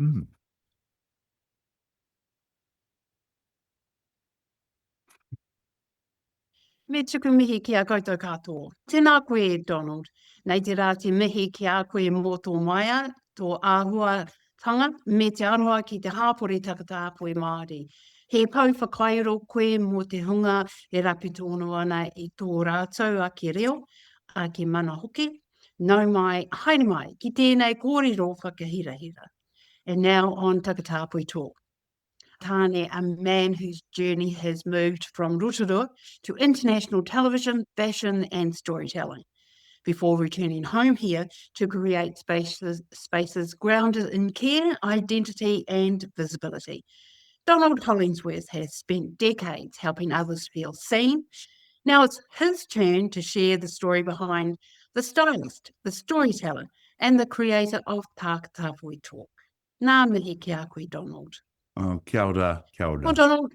Mm. Me tuku mihi ki a koutou katoa. Tēnā koe, Donald. Nei te rā te mihi ki a koe mō tō maia, tō āhuatanga, me te aroha ki te hāpore Takatāpui Māori. He pau whakairo koe mō te hunga e rapi tōnu ana i tō rātou a ki reo, a ki mana hoki. Nau mai, haere mai, ki tēnei kōrero whakahirahira. And now on Takatāpui Talk. Tane, a man whose journey has moved from Rotorua to international television, fashion and storytelling, before returning home here to create spaces grounded in care, identity and visibility. Donald Hollingsworth has spent decades helping others feel seen. Now it's his turn to share the story behind the stylist, the storyteller and the creator of Takatāpui Talk. Nā mihi ki a koe, Donald. Oh, kia ora, kia ora. Well, Donald,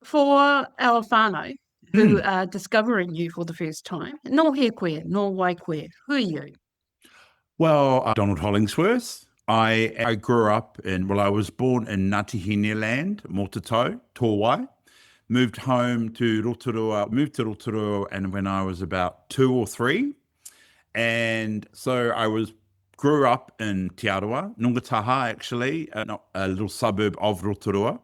for our whānau who are discovering you for the first time, nō he koe, nō wai koe, who are you? Well, Donald Hollingsworth. I grew up I was born in Ngāti land, Motatau, Tōwai. Moved to Rotorua and when I was about 2 or 3. And so grew up in Te Aroa, Nungataha actually, a little suburb of Rotorua.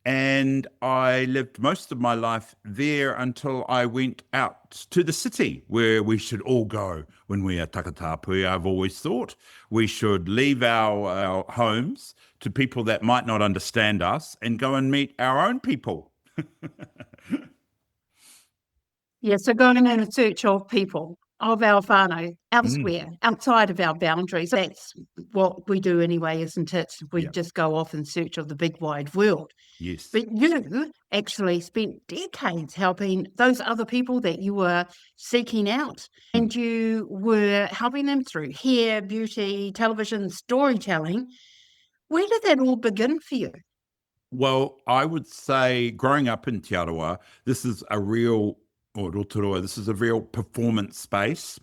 And I lived most of my life there until I went out to the city where we should all go when we are Takatāpui. I've always thought we should leave our homes to people that might not understand us and go and meet our own people. Yeah, so going in search of people, of our whānau, elsewhere, outside of our boundaries. That's what we do anyway, isn't it? We just go off in search of the big wide world. Yes. But you actually spent decades helping those other people that you were seeking out. And you were helping them through hair, beauty, television, storytelling. Where did that all begin for you? Well, I would say growing up in Te Aroa, this is a real performance space.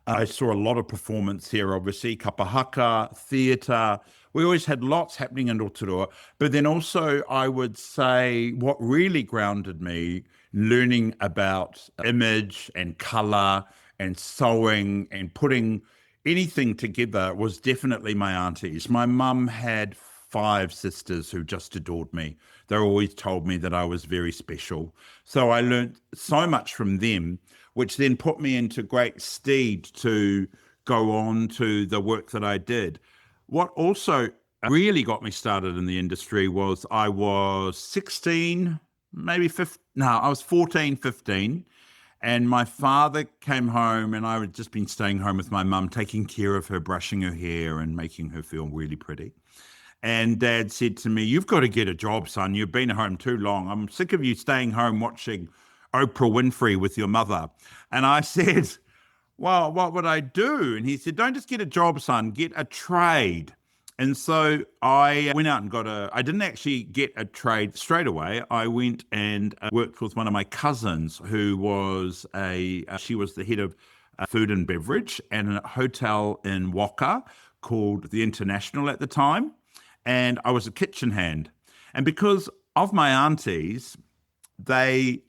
I saw a lot of performance here, obviously, kapahaka, theatre. We always had lots happening in Rotorua. But then also, I would say what really grounded me, learning about image and colour and sewing and putting anything together, was definitely my aunties. My mum had 5 sisters who just adored me. They always told me that I was very special. So I learned so much from them, which then put me into great stead to go on to the work that I did. What also really got me started in the industry was I was 16, maybe 15, no, I was 14, 15. And my father came home and I had just been staying home with my mum, taking care of her, brushing her hair and making her feel really pretty. And Dad said to me, "You've got to get a job, son. You've been at home too long. I'm sick of you staying home watching Oprah Winfrey with your mother." And I said, "Well, what would I do?" And he said, "Don't just get a job, son. Get a trade." And so I went out and I didn't actually get a trade straight away. I went and worked with one of my cousins who was she was the head of food and beverage and a hotel in Waka called the International at the time. And I was a kitchen hand. And because of my aunties, they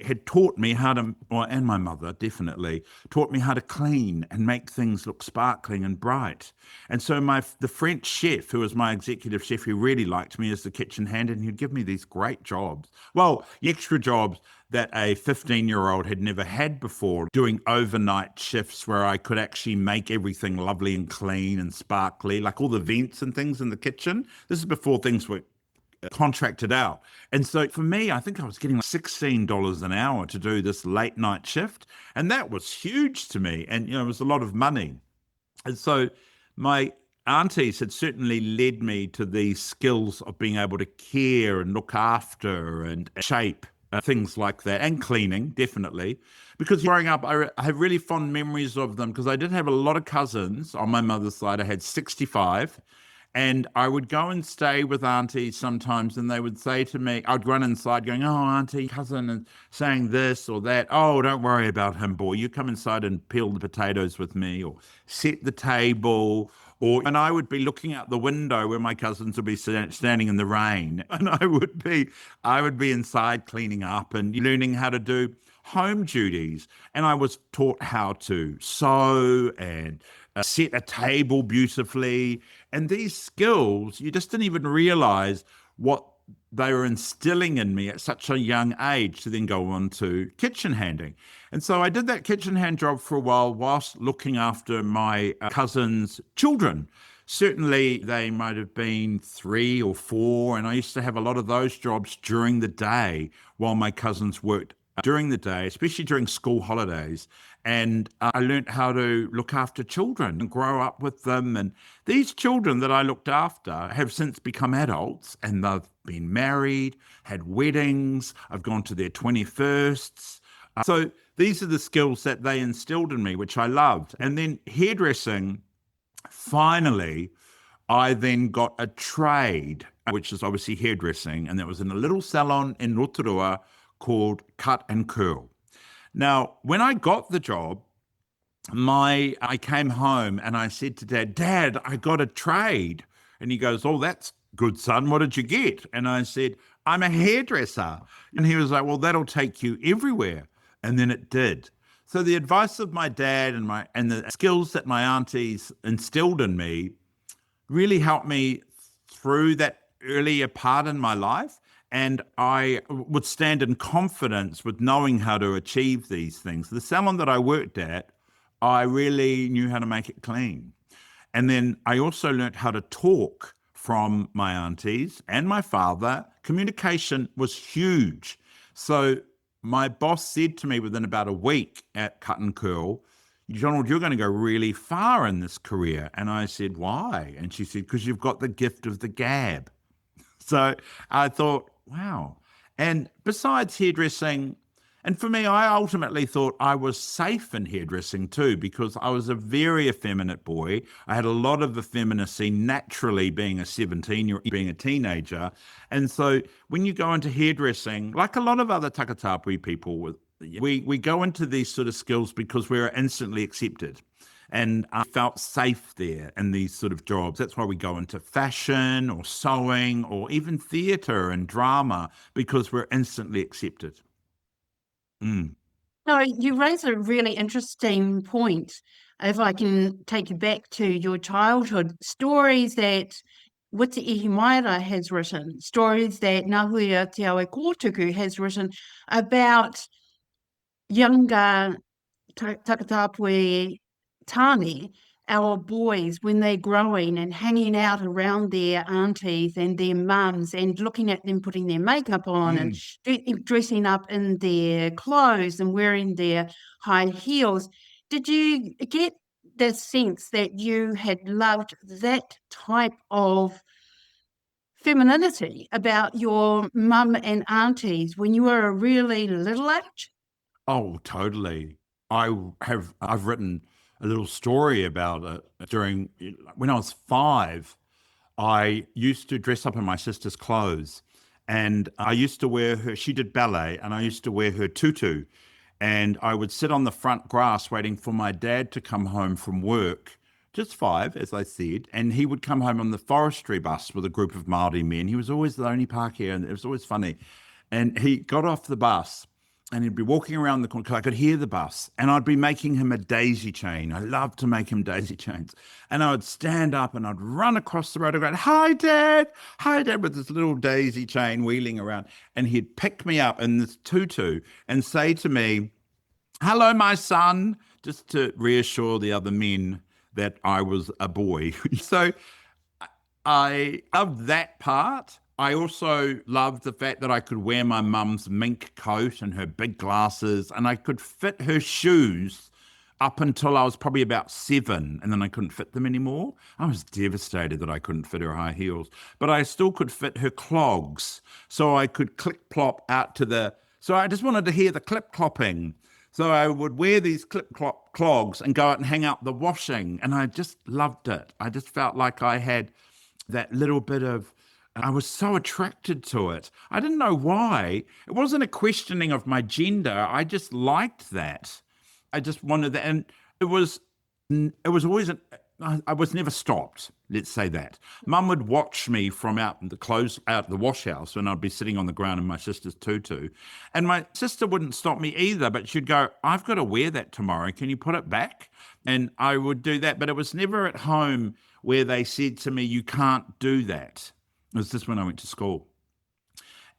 had taught me how to, and my mother definitely, taught me how to clean and make things look sparkling and bright. And so the French chef, who was my executive chef, who really liked me as the kitchen hand, and he'd give me these great jobs. Well, extra jobs that a 15-year-old had never had before, doing overnight shifts where I could actually make everything lovely and clean and sparkly, like all the vents and things in the kitchen. This is before things were contracted out. And so for me, I think I was getting like $16 an hour to do this late night shift. And that was huge to me. And, it was a lot of money. And so my aunties had certainly led me to these skills of being able to care and look after and shape things like that, and cleaning, definitely. Because growing up, I have really fond memories of them because I did have a lot of cousins on my mother's side. I had 65. And I would go and stay with aunties sometimes, and they would say to me, I'd run inside going, "Oh, auntie, cousin, and saying this or that. Oh, don't worry about him, boy. You come inside and peel the potatoes with me or set the table and I would be looking out the window where my cousins would be standing in the rain, and I would be inside cleaning up and learning how to do home duties. And I was taught how to sew and set a table beautifully. And these skills, you just didn't even realize what they were instilling in me at such a young age to then go on to kitchen handing. And so I did that kitchen hand job for a while whilst looking after my cousins' children. Certainly they might have been 3 or 4, and I used to have a lot of those jobs during the day while my cousins worked during the day, especially during school holidays. And I learned how to look after children and grow up with them. And these children that I looked after have since become adults, and they've been married, had weddings. I've gone to their 21sts. So these are the skills that they instilled in me, which I loved. And then hairdressing, finally, I then got a trade, which is obviously hairdressing. And that was in a little salon in Rotorua called Cut and Curl. Now, when I got the job, I came home and I said to Dad, I got a trade. And he goes, oh, that's good, son. What did you get? And I said, I'm a hairdresser. And he was like, well, that'll take you everywhere. And then it did. So the advice of my dad and the skills that my aunties instilled in me really helped me through that earlier part in my life. And I would stand in confidence with knowing how to achieve these things. The salon that I worked at, I really knew how to make it clean. And then I also learned how to talk from my aunties and my father. Communication was huge. So my boss said to me within about a week at Cut and Curl, Donald, you're going to go really far in this career. And I said, why? And she said, because you've got the gift of the gab. So I thought, wow. And besides hairdressing, and for me, I ultimately thought I was safe in hairdressing too, because I was a very effeminate boy. I had a lot of effeminacy naturally being a 17-year-old, being a teenager. And so when you go into hairdressing, like a lot of other Takatāpui people, we go into these sort of skills because we're instantly accepted. And I felt safe there in these sort of jobs. That's why we go into fashion or sewing or even theatre and drama, because we're instantly accepted. No, you raise a really interesting point. If I can take you back to your childhood, stories that Witi Ihimaera has written, stories that Ngahuia Te Awe Kōtuku has written about younger Takatāpui Tāne, our boys, when they're growing and hanging out around their aunties and their mums and looking at them putting their makeup on and dressing up in their clothes and wearing their high heels. Did you get the sense that you had loved that type of femininity about your mum and aunties when you were a really little age? Oh, totally. I've written a little story about it. When I was 5, I used to dress up in my sister's clothes, and I used to wear she did ballet, and I used to wear her tutu, and I would sit on the front grass waiting for my dad to come home from work, just 5, as I said, and he would come home on the forestry bus with a group of Māori men. He was always the only Pākehā, and it was always funny. And he got off the bus, and he'd be walking around the corner because I could hear the bus, and I'd be making him a daisy chain. I loved to make him daisy chains. And I would stand up and I'd run across the road and go, hi, Dad, with this little daisy chain wheeling around. And he'd pick me up in this tutu and say to me, hello, my son, just to reassure the other men that I was a boy. So I loved that part. I also loved the fact that I could wear my mum's mink coat and her big glasses, and I could fit her shoes up until I was probably about 7, and then I couldn't fit them anymore. I was devastated that I couldn't fit her high heels, but I still could fit her clogs. So I could clip-clop out so I just wanted to hear the clip-clopping. So I would wear these clip-clop clogs and go out and hang out the washing, and I just loved it. I just felt like I had that little bit of, I was so attracted to it. I didn't know why. It wasn't a questioning of my gender. I just liked that. I just wanted that. And it was always I was never stopped, let's say that. Mum would watch me from out the wash house when I'd be sitting on the ground in my sister's tutu. And my sister wouldn't stop me either, but she'd go, I've got to wear that tomorrow. Can you put it back? And I would do that. But it was never at home where they said to me, you can't do that. It was just when I went to school.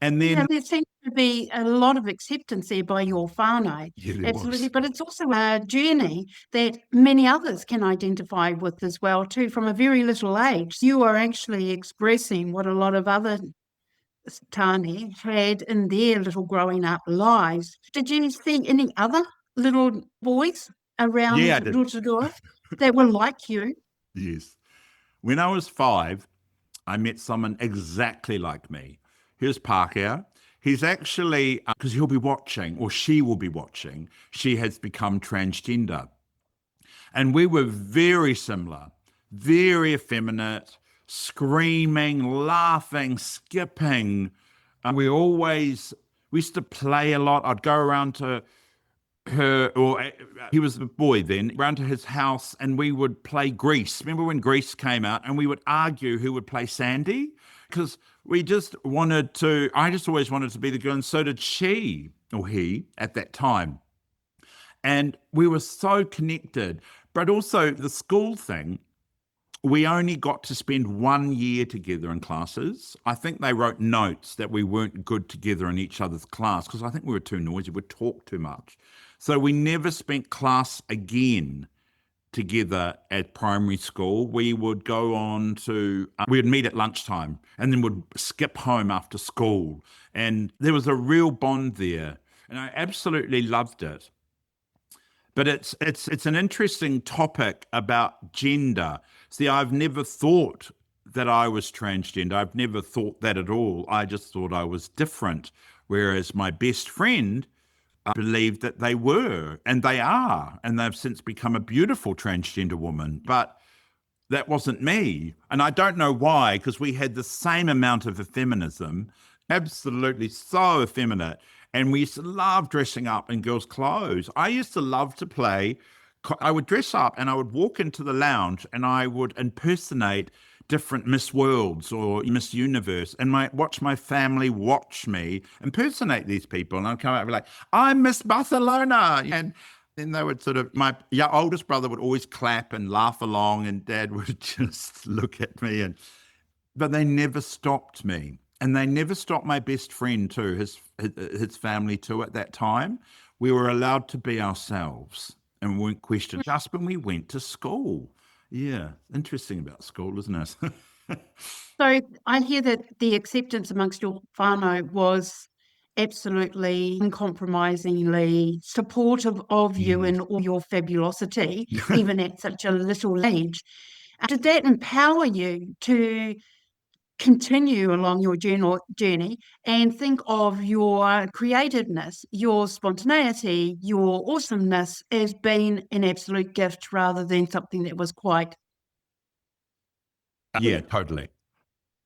And then there seems to be a lot of acceptance there by your whānau. yeah, there Absolutely. was. But it's also a journey that many others can identify with as well, too, from a very little age. You are actually expressing what a lot of other tāne had in their little growing up lives. Did you see any other little boys around Yeah, I did. Rotorua that were like you? Yes. When I was 5, I met someone exactly like me. Here's Pākehā. He's actually, because he'll be watching, or she will be watching, she has become transgender. And we were very similar, very effeminate, screaming, laughing, skipping. And we used to play a lot. I'd go around to he was a boy then, around to his house, and we would play Grease. Remember when Grease came out, and we would argue who would play Sandy? Because I just always wanted to be the girl, and so did she or he at that time. And we were so connected. But also the school thing, we only got to spend 1 year together in classes. I think they wrote notes that we weren't good together in each other's class because I think we were too noisy, we'd talk too much. So we never spent class again together at primary school. We would go on to, we would meet at lunchtime and then would skip home after school. And there was a real bond there. And I absolutely loved it. But it's an interesting topic about gender. See, I've never thought that I was transgender. I've never thought that at all. I just thought I was different. Whereas my best friend believed that they were, and they are, and they've since become a beautiful transgender woman. But that wasn't me. And I don't know why, because we had the same amount of effeminism, absolutely so effeminate. And we used to love dressing up in girls' clothes. I used to love to play. I would dress up and I would walk into the lounge and I would impersonate different Miss Worlds or Miss Universe and watch my family watch me impersonate these people. And I'd come out and be like, I'm Miss Barcelona. And then they would my oldest brother would always clap and laugh along, and Dad would just look at me. But they never stopped me. And they never stopped my best friend too, his family too at that time. We were allowed to be ourselves and weren't questioned just when we went to school. Yeah, interesting about school, isn't it? So I hear that the acceptance amongst your whānau was absolutely uncompromisingly supportive of you and all your fabulosity, even at such a little age. Did that empower you to continue along your journey and think of your creativeness, your spontaneity, your awesomeness as being an absolute gift rather than something that was quite... Yeah, totally.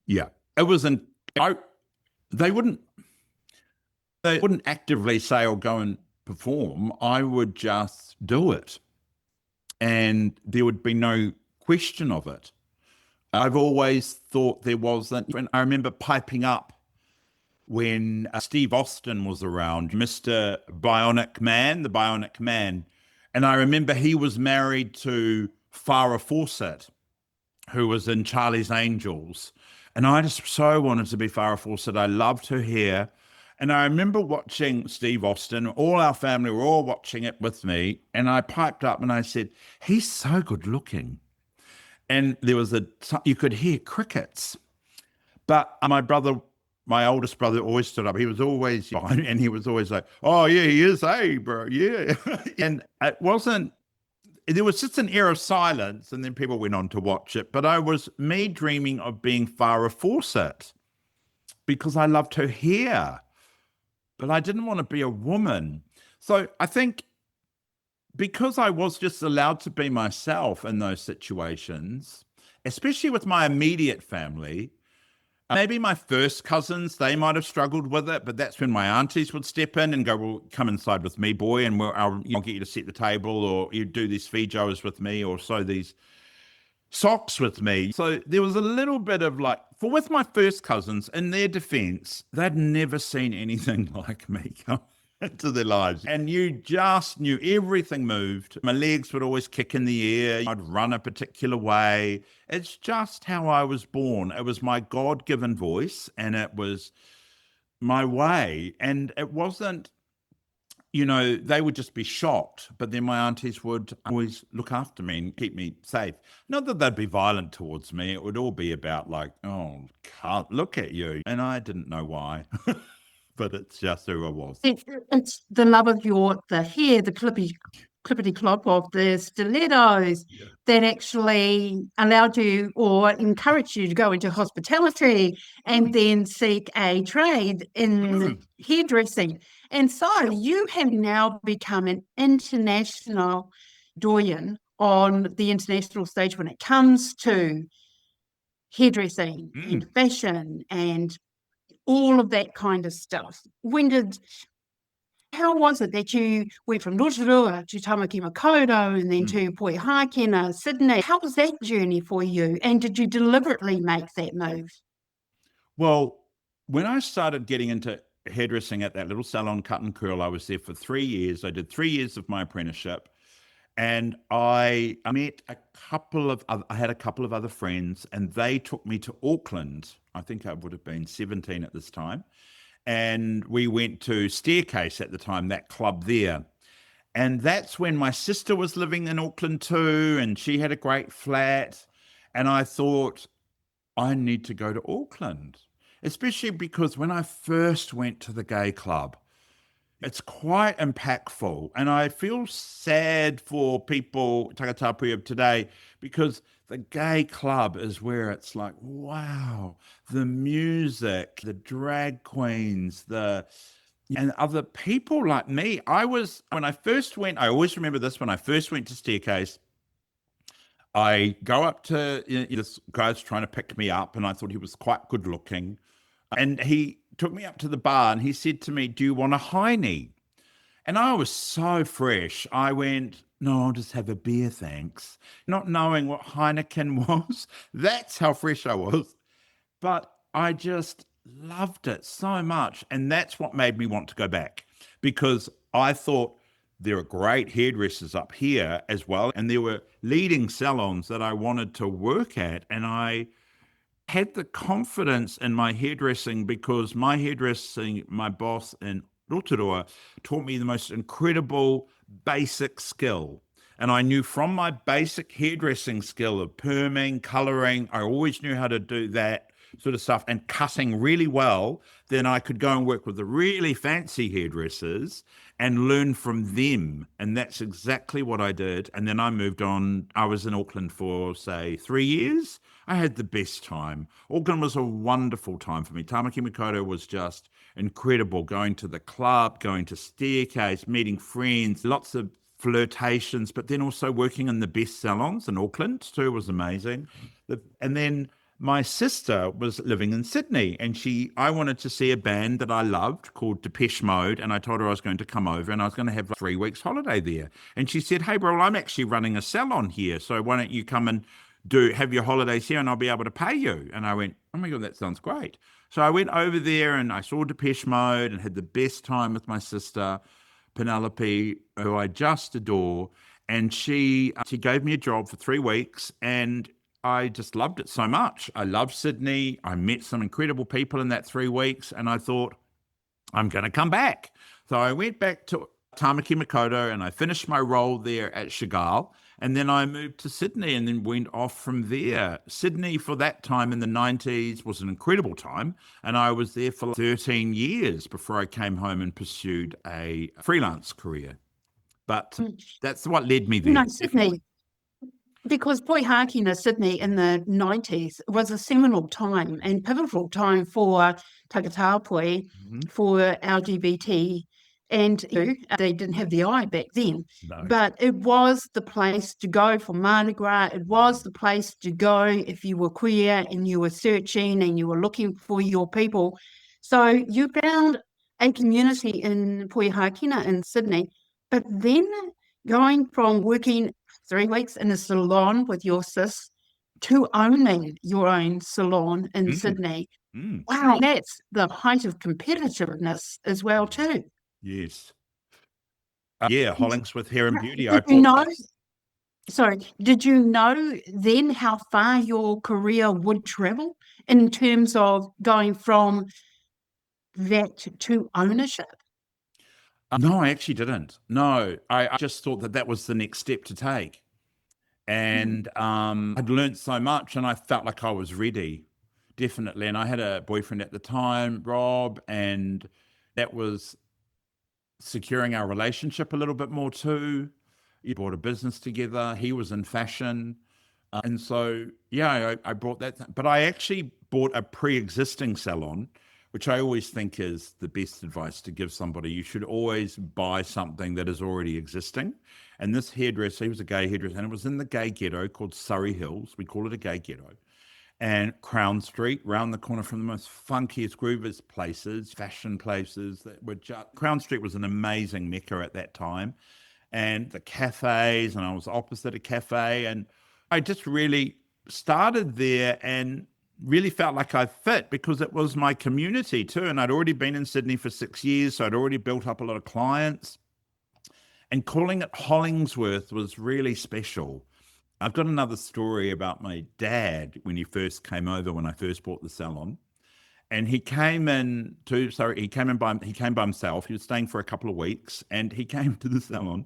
Yeah. It wasn't, they wouldn't actively say, or go and perform. I would just do it. And there would be no question of it. I've always thought there wasn't. And I remember piping up when Steve Austin was around, Mr. Bionic Man, the Bionic Man. And I remember he was married to Farrah Fawcett, who was in Charlie's Angels. And I just so wanted to be Farrah Fawcett. I loved her hair. And I remember watching Steve Austin. All our family were all watching it with me. And I piped up and I said, he's so good looking. And there was you could hear crickets. But my oldest brother always stood up. He was always fine. And he was always like, oh, yeah, he is, hey, bro, yeah. And there was just an air of silence. And then people went on to watch it. But I was dreaming of being Farrah Fawcett because I loved her hair. But I didn't want to be a woman. So I think because I was just allowed to be myself in those situations, especially with my immediate family, maybe my first cousins, they might have struggled with it, but that's when my aunties would step in and go, well, come inside with me, boy, and I'll get you to set the table, or you do these feijoas with me, or sew these socks with me. So there was a little bit of like, with my first cousins, in their defense, they'd never seen anything like me come into their lives. And you just knew everything moved. My legs would always kick in the air. I'd run a particular way. It's just how I was born. It was my God-given voice, and it was my way. And it wasn't, they would just be shocked, but then my aunties would always look after me and keep me safe. Not that they'd be violent towards me. It would all be about like, oh, can't look at you. And I didn't know why, but it's just who I was. It's the love of the hair, the clippity clop of the stilettos that actually allowed you or encouraged you to go into hospitality and then seek a trade in hairdressing. And so you have now become an international doyen on the international stage when it comes to hairdressing and fashion and all of that kind of stuff. How was it that you went from Rotorua to Tamaki Makaurau and then to Poihākina, Sydney? How was that journey for you? And did you deliberately make that move? Well, when I started getting into hairdressing at that little salon, Cut and Curl, I was there for 3 years. I did 3 years of my apprenticeship. And I met I had a couple of other friends, and they took me to Auckland. I think I would have been 17 at this time. And we went to Staircase at the time, that club there. And that's when my sister was living in Auckland too, and she had a great flat. And I thought, I need to go to Auckland, especially because when I first went to the gay club, it's quite impactful. And I feel sad for people, Takatāpui of today, because the gay club is where it's like, wow, the music, the drag queens, and other people like me. When I first went, I always remember this, when I first went to Staircase, I go up to this guy's trying to pick me up, and I thought he was quite good looking. And he took me up to the bar and he said to me, do you want a Heine? And I was so fresh. I went, no, I'll just have a beer, thanks. Not knowing what Heineken was. That's how fresh I was. But I just loved it so much. And that's what made me want to go back, because I thought there are great hairdressers up here as well. And there were leading salons that I wanted to work at. And I had the confidence in my hairdressing, because my boss in Rotorua taught me the most incredible basic skill. And I knew from my basic hairdressing skill of perming, coloring, I always knew how to do that sort of stuff, and cutting really well. Then I could go and work with the really fancy hairdressers and learn from them. And that's exactly what I did. And then I moved on. I was in Auckland for, say, 3 years. I had the best time. Auckland was a wonderful time for me. Tamaki Makaurau was just incredible. Going to the club, going to Staircase, meeting friends, lots of flirtations, but then also working in the best salons in Auckland too was amazing. And then my sister was living in Sydney, and I wanted to see a band that I loved called Depeche Mode, and I told her I was going to come over and I was going to have 3 weeks holiday there. And she said, hey, bro, I'm actually running a salon here, so why don't you come and have your holidays here and I'll be able to pay you? And I went, oh my God, that sounds great. So I went over there and I saw Depeche Mode and had the best time with my sister, Penelope, who I just adore. And she gave me a job for 3 weeks, and I just loved it so much. I loved Sydney. I met some incredible people in that 3 weeks, and I thought, I'm going to come back. So I went back to Tamaki Makaurau and I finished my role there at Chagall. And then I moved to Sydney and then went off from there. Sydney, for that time in the 90s, was an incredible time. And I was there for 13 years before I came home and pursued a freelance career. But that's what led me there. No, Sydney, because Poihākina, Sydney in the 90s was a seminal time and pivotal time for Takatāpui, for LGBT. And they didn't have the eye back then, but it was the place to go for Mardi Gras. It was the place to go if you were queer and you were searching and you were looking for your people. So you found a community in Poihākina in Sydney, but then going from working 3 weeks in a salon with your sis to owning your own salon in Sydney. Wow, that's the height of competitiveness as well too. Yes. Yeah, Hollingsworth Hair and Beauty. Did you know? Sorry, did you know then how far your career would travel in terms of going from that to ownership? No, I actually didn't. No, I just thought that was the next step to take. And I'd learned so much and I felt like I was ready, definitely. And I had a boyfriend at the time, Rob, and that was securing our relationship a little bit more too. We bought a business together. He was in fashion. And so, yeah, I brought that. But I actually bought a pre-existing salon, which I always think is the best advice to give somebody. You should always buy something that is already existing. And this hairdresser, he was a gay hairdresser, and it was in the gay ghetto called Surrey Hills. We call it a gay ghetto. And Crown Street, round the corner from the most funkiest, grooviest places, fashion places that were just... Crown Street was an amazing mecca at that time. And the cafes, and I was opposite a cafe. And I just really started there and really felt like I fit because it was my community too. And I'd already been in Sydney for 6 years, so I'd already built up a lot of clients. And calling it Hollingsworth was really special. I've got another story about my dad when he first came over, when I first bought the salon. And he came by himself. He was staying for a couple of weeks and he came to the salon.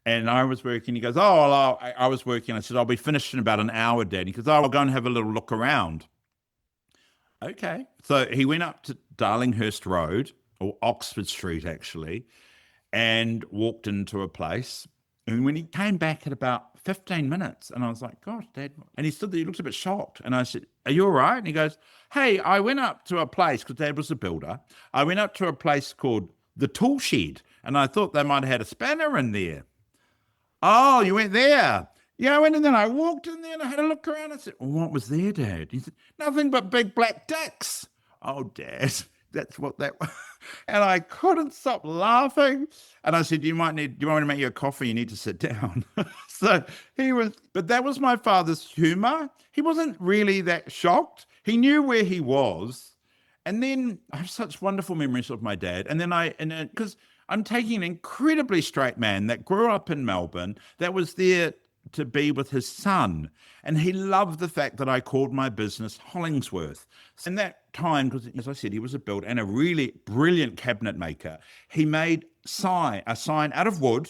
And I was working. He goes, oh, well, I was working. I said, I'll be finished in about an hour, Dad. He goes, oh, I'll go and have a little look around. Okay. So he went up to Darlinghurst Road, or Oxford Street, actually, and walked into a place. And when he came back at about 15 minutes, and I was like, gosh, Dad. And he stood there, he looked a bit shocked. And I said, are you all right? And he goes, hey, I went up to a place, because Dad was a builder. I went up to a place called the Tool Shed, and I thought they might have had a spanner in there. Oh, you went there? Yeah, I went in there and I walked in there and I had a look around. I said, well, what was there, Dad? He said, nothing but big black dicks. Oh, Dad, that's what that was. And I couldn't stop laughing. And I said, do you want me to make you a coffee? You need to sit down. So but that was my father's humor. He wasn't really that shocked. He knew where he was. And then I have such wonderful memories of my dad. And then because I'm taking an incredibly straight man that grew up in Melbourne, that was there to be with his son. And he loved the fact that I called my business Hollingsworth. In that time, because as I said, he was a builder and a really brilliant cabinet maker, he made a sign out of wood.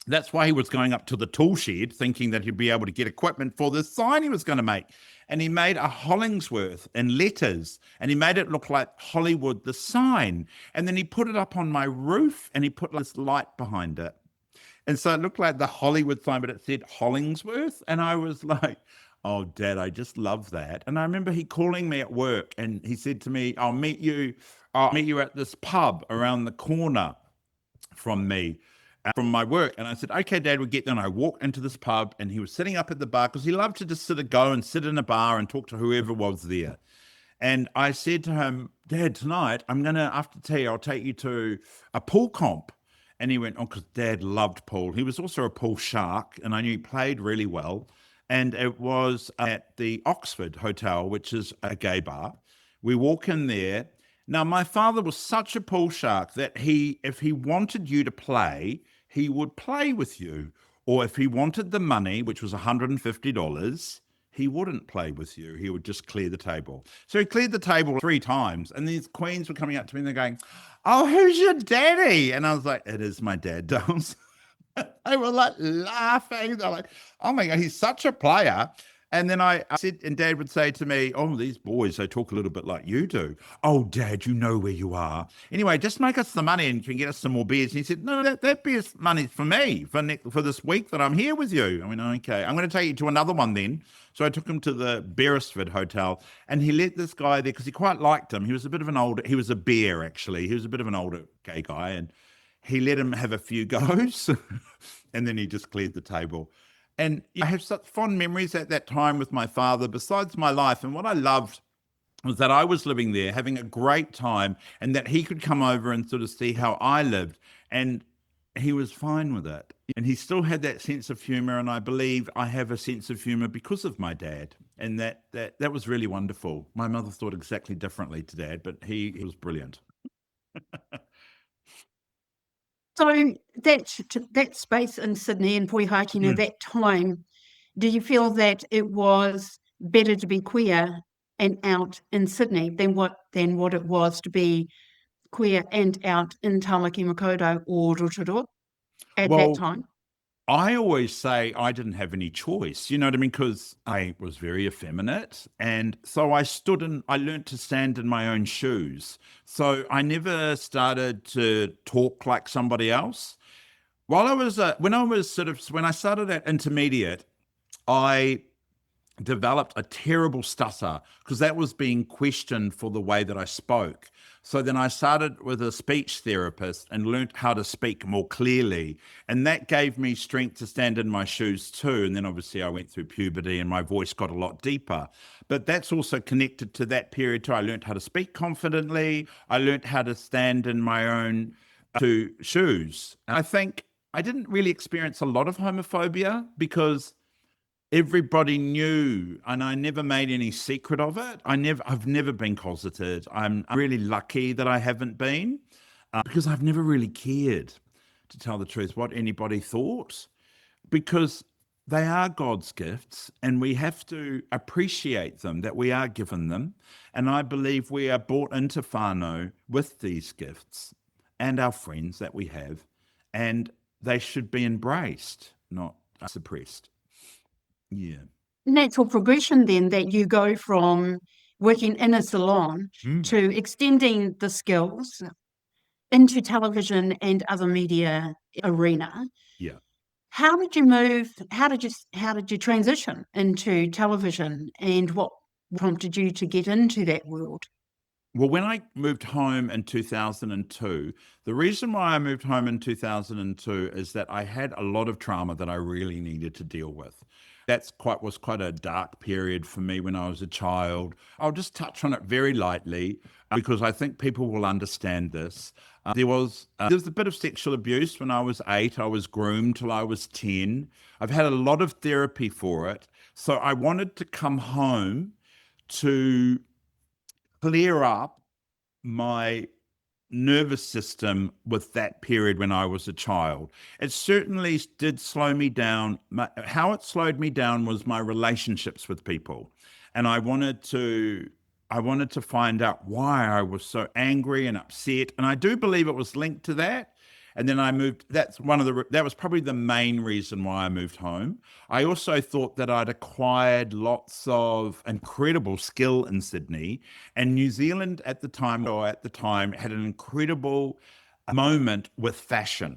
That's why he was going up to the tool shed, thinking that he'd be able to get equipment for the sign he was going to make. And he made a Hollingsworth in letters, and he made it look like Hollywood, the sign. And then he put it up on my roof, and he put this light behind it. And so it looked like the Hollywood sign, but it said Hollingsworth. And I was like, oh, Dad, I just love that. And I remember he calling me at work, and he said to me, I'll meet you at this pub around the corner from me. From my work. And I said, okay, Dad, we'll get there. And I walked into this pub and he was sitting up at the bar because he loved to just sit in a bar and talk to whoever was there. And I said to him, Dad, tonight after tea, I'll take you to a pool comp. And he went, oh, because Dad loved pool. He was also a pool shark and I knew he played really well. And it was at the Oxford Hotel, which is a gay bar. We walk in there. Now, my father was such a pool shark that if he wanted you to play, he would play with you. Or if he wanted the money, which was $150, he wouldn't play with you. He would just clear the table. So he cleared the table 3 times. And these queens were coming up to me and they're going, oh, who's your daddy? And I was like, it is my dad, Dons. They were like laughing. They're like, oh my God, he's such a player. And then I said, and Dad would say to me, oh, these boys, they talk a little bit like you do. Oh, Dad, you know where you are. Anyway, just make us the money and you can get us some more beers. And he said, no, that beer's money's for me for this week that I'm here with you. I mean, okay, I'm going to take you to another one then. So I took him to the Beresford Hotel and he let this guy there because he quite liked him. He was a bear, actually. He was a bit of an older gay guy and he let him have a few goes and then he just cleared the table. And I have such fond memories at that time with my father, besides my life. And what I loved was that I was living there, having a great time, and that he could come over and sort of see how I lived. And he was fine with it. And he still had that sense of humor, and I believe I have a sense of humor because of my dad, and that was really wonderful. My mother thought exactly differently to Dad, but he was brilliant. So that space in Sydney and Poihakina, that time, do you feel that it was better to be queer and out in Sydney than what it was to be queer and out in Tamaki Makaurau or Rotorua at that Well, time? I always say I didn't have any choice, you know what I mean? Because I was very effeminate. And so I learned to stand in my own shoes. So I never started to talk like somebody else. When I started at intermediate, I developed a terrible stutter because that was being questioned for the way that I spoke. So then I started with a speech therapist and learnt how to speak more clearly. And that gave me strength to stand in my shoes too. And then obviously I went through puberty and my voice got a lot deeper. But that's also connected to that period too. I learnt how to speak confidently. I learnt how to stand in my own shoes. And I think I didn't really experience a lot of homophobia because everybody knew, and I never made any secret of it. I've never been closeted. I'm really lucky that I haven't been, because I've never really cared, to tell the truth, what anybody thought, because they are God's gifts and we have to appreciate them, that we are given them. And I believe we are brought into whānau with these gifts and our friends that we have, and they should be embraced, not suppressed. Yeah. Natural progression then that you go from working in a salon to extending the skills into television and other media arena. Yeah. How did you move? How did you transition into television, and what prompted you to get into that world? Well, when I moved home in 2002, the reason why I moved home in 2002 is that I had a lot of trauma that I really needed to deal with. Was quite a dark period for me when I was a child. I'll just touch on it very lightly, because I think people will understand this. There was a bit of sexual abuse when I was 8. I was groomed till I was 10. I've had a lot of therapy for it. So I wanted to come home to clear up my nervous system with that period when I was a child. It certainly did slow me down. How it slowed me down was my relationships with people. And I wanted to find out why I was so angry and upset. And I do believe it was linked to that. And then I moved. That was probably the main reason why I moved home. I also thought that I'd acquired lots of incredible skill in Sydney, and New Zealand at the time had an incredible moment with fashion.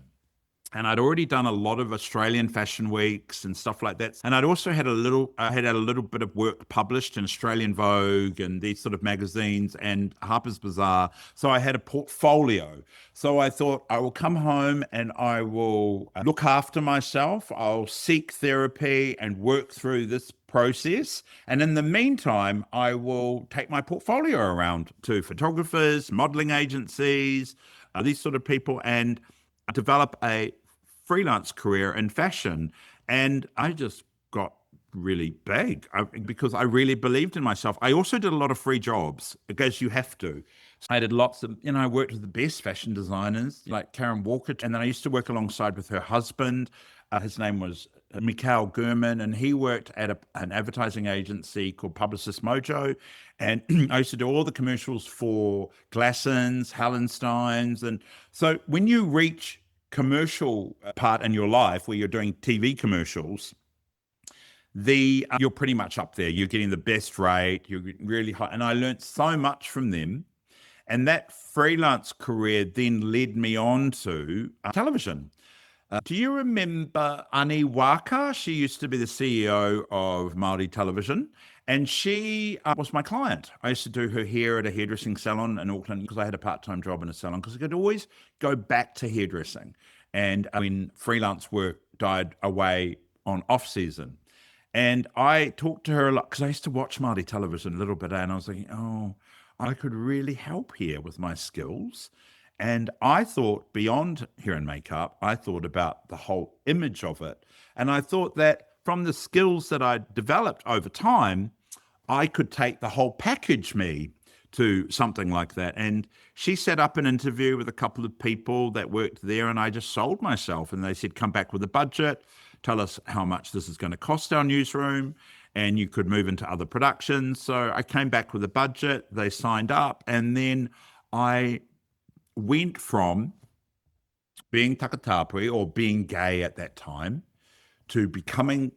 And I'd already done a lot of Australian fashion weeks and stuff like that. And I had a little bit of work published in Australian Vogue and these sort of magazines and Harper's Bazaar. So I had a portfolio. So I thought, I will come home and I will look after myself. I'll seek therapy and work through this process. And in the meantime, I will take my portfolio around to photographers, modeling agencies, these sort of people, and develop a freelance career in fashion. And I just got really big because I really believed in myself. I also did a lot of free jobs because you have to. I did lots of, I worked with the best fashion designers like Karen Walker. And then I used to work alongside with her husband. His name was Mikhail Gurman, and he worked at an advertising agency called Publicist Mojo. And I used to do all the commercials for Glassons, Hallensteins. And so when you reach commercial part in your life where you're doing TV commercials, you're pretty much up there. You're getting the best rate. You're really high. And I learned so much from them. And that freelance career then led me on to television. Do you remember Ani Waka? She used to be the CEO of Māori Television, and she was my client. I used to do her hair at a hairdressing salon in Auckland because I had a part-time job in a salon, because I could always go back to hairdressing. And when freelance work died away on off-season. And I talked to her a lot because I used to watch Māori Television a little bit, and I was thinking, oh, I could really help here with my skills. And I thought beyond hair and makeup, I thought about the whole image of it. And I thought that from the skills that I developed over time, I could take the whole package me to something like that. And she set up an interview with a couple of people that worked there, and I just sold myself. And they said, come back with a budget, tell us how much this is going to cost our newsroom, and you could move into other productions. So I came back with a budget, they signed up, and then I went from being Takatāpui or being gay at that time to becoming,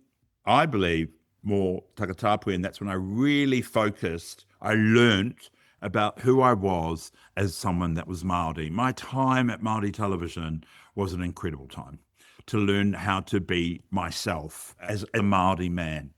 I believe, more Takatāpui. And that's when I really focused. I learnt about who I was as someone that was Māori. My time at Māori television was an incredible time to learn how to be myself as a Māori man,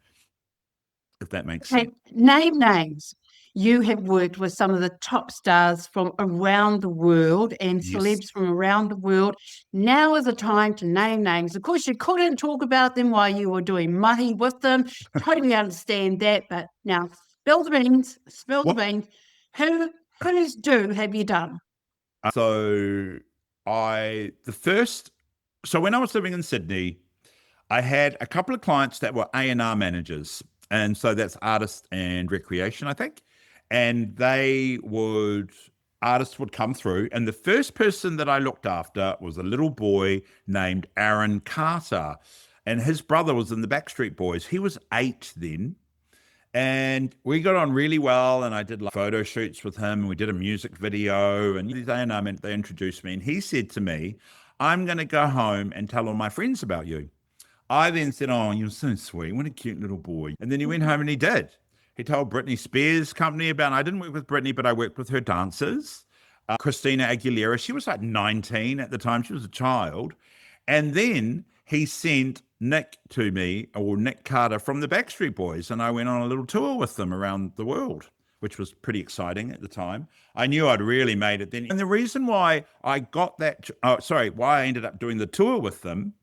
if that makes sense. Name names. You have worked with some of the top stars from around the world and celebs from around the world. Now is the time to name names. Of course, you couldn't talk about them while you were doing mahi with them. Totally understand that. But now, spill the beans. Spill the beans. Whose do have you done? So when I was living in Sydney, I had a couple of clients that were A&R managers. And so that's artist and recreation, I think. And artists would come through. And the first person that I looked after was a little boy named Aaron Carter. And his brother was in the Backstreet Boys. He was 8 then. And we got on really well. And I did photo shoots with him. And we did a music video. And they introduced me. And he said to me, I'm going to go home and tell all my friends about you. I then said, oh, you're so sweet. What a cute little boy. And then he went home and he did. He told Britney Spears' company about, I didn't work with Britney, but I worked with her dancers. Christina Aguilera, she was like 19 at the time. She was a child. And then he sent Nick to me, or Nick Carter from the Backstreet Boys. And I went on a little tour with them around the world, which was pretty exciting at the time. I knew I'd really made it then. And the reason why I why I ended up doing the tour with them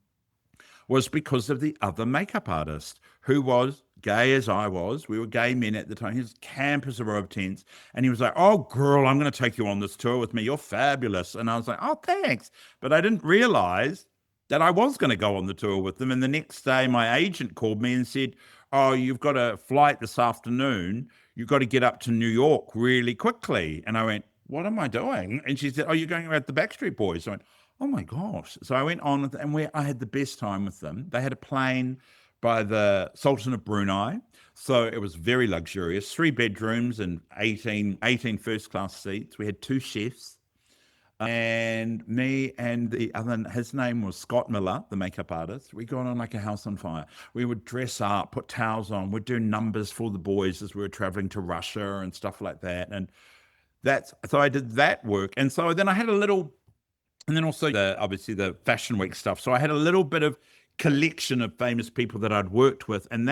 was because of the other makeup artist who was gay as I was. We were gay men at the time. He was camp as a row of tents. And he was like, oh, girl, I'm going to take you on this tour with me. You're fabulous. And I was like, oh, thanks. But I didn't realize that I was going to go on the tour with them. And the next day, my agent called me and said, oh, you've got a flight this afternoon. You've got to get up to New York really quickly. And I went, what am I doing? And she said, oh, you're going around the Backstreet Boys. I went, oh my gosh. So I went on and I had the best time with them. They had a plane by the Sultan of Brunei. So it was very luxurious, 3 bedrooms and 18 first-class seats. We had 2 chefs. And me and his name was Scott Miller, the makeup artist. We got on like a house on fire. We would dress up, put towels on. We'd do numbers for the boys as we were traveling to Russia and stuff like that. And so I did that work. And so then I had and then also obviously the Fashion Week stuff. So I had a little bit of collection of famous people that I'd worked with, and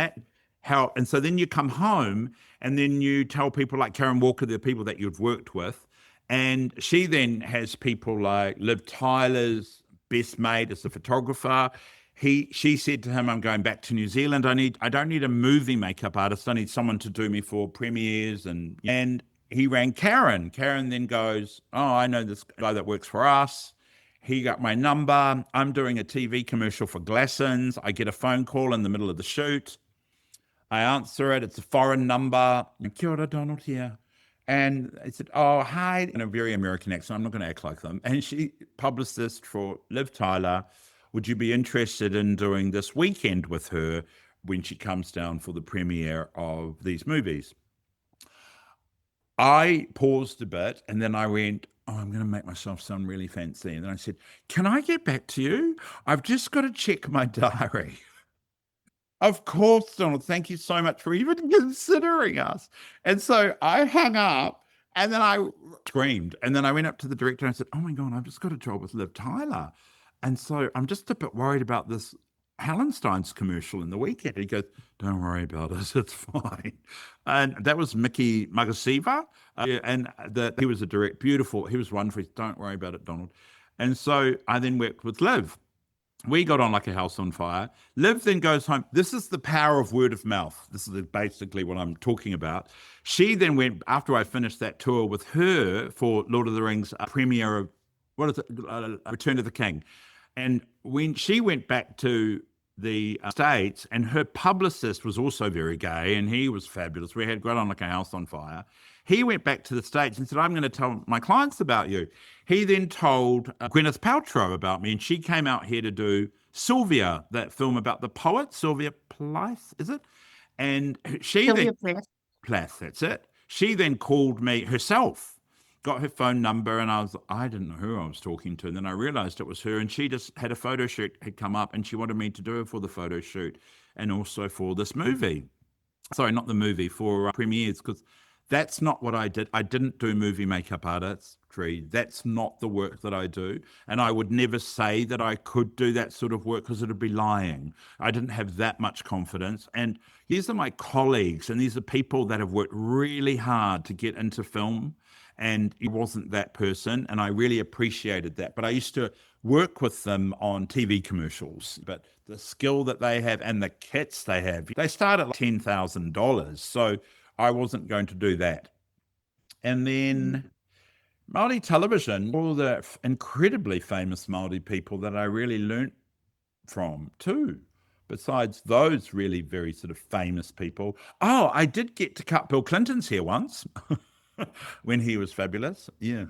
so then you come home and then you tell people like Karen Walker, the people that you've worked with, and she then has people like Liv Tyler's best mate as a photographer. She said to him, I'm going back to New Zealand. I don't need a movie makeup artist. I need someone to do me for premieres. And he rang Karen. Karen then goes, oh, I know this guy that works for us. He got my number. I'm doing a TV commercial for Glassons. I get a phone call in the middle of the shoot. I answer it. It's a foreign number. Kia ora, Donald here. And I said, oh, hi, in a very American accent. I'm not going to act like them. And she, publicist for Liv Tyler, would you be interested in doing this weekend with her when she comes down for the premiere of these movies? I paused a bit and then I went, oh, I'm going to make myself sound really fancy. And then I said, can I get back to you? I've just got to check my diary. Of course, Donald, thank you so much for even considering us. And so I hung up and then I screamed. And then I went up to the director and I said, oh my God, I've just got a job with Liv Tyler. And so I'm just a bit worried about this Hallenstein's commercial in the weekend. He goes, don't worry about it, it's fine. And that was Mickey Magasiva. He was a beautiful, he was wonderful. Don't worry about it, Donald. And so I then worked with Liv. We got on like a house on fire. Liv then goes home. This is the power of word of mouth. This is basically what I'm talking about. She then went, after I finished that tour with her for Lord of the Rings premiere of what is it? Return of the King. And when she went back to the States, and her publicist was also very gay, and he was fabulous. We had got on like a house on fire. He went back to the States and said, I'm going to tell my clients about you. He then told Gwyneth Paltrow about me, and she came out here to do Sylvia, that film about the poet, Sylvia Plath, is it? And she Sylvia then, Plath. Plath, that's it. She then called me herself, got her phone number, and I didn't know who I was talking to. And then I realized it was her, and she just had a photo shoot had come up, and she wanted me to do it for the photo shoot and also for this movie. Sorry, not the movie, for premieres, because that's not what I did. I didn't do movie makeup artistry. That's not the work that I do. And I would never say that I could do that sort of work because it would be lying. I didn't have that much confidence. And these are my colleagues, and these are people that have worked really hard to get into film. And he wasn't that person, and I really appreciated that. But I used to work with them on TV commercials. But the skill that they have and the kits they have, they start at like $10,000. So I wasn't going to do that. And then Māori television, all the incredibly famous Māori people that I really learnt from too. Besides those really very sort of famous people. Oh, I did get to cut Bill Clinton's hair once. When he was fabulous, yeah.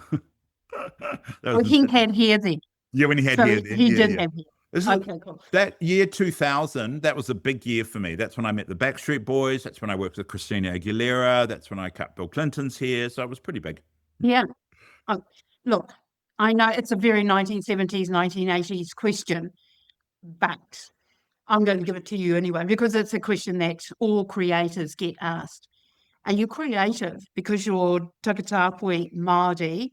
Well, he had hair then. Yeah, when he had So hair then. he Yeah, did yeah. have hair. Okay, cool. That year 2000, that was a big year for me. That's when I met the Backstreet Boys. That's when I worked with Christina Aguilera. That's when I cut Bill Clinton's hair. So it was pretty big. Yeah. Look, I know it's a very 1970s, 1980s question, but I'm going to give it to you anyway, because it's a question that all creators get asked. Are you creative because you're Takatāpui Māori?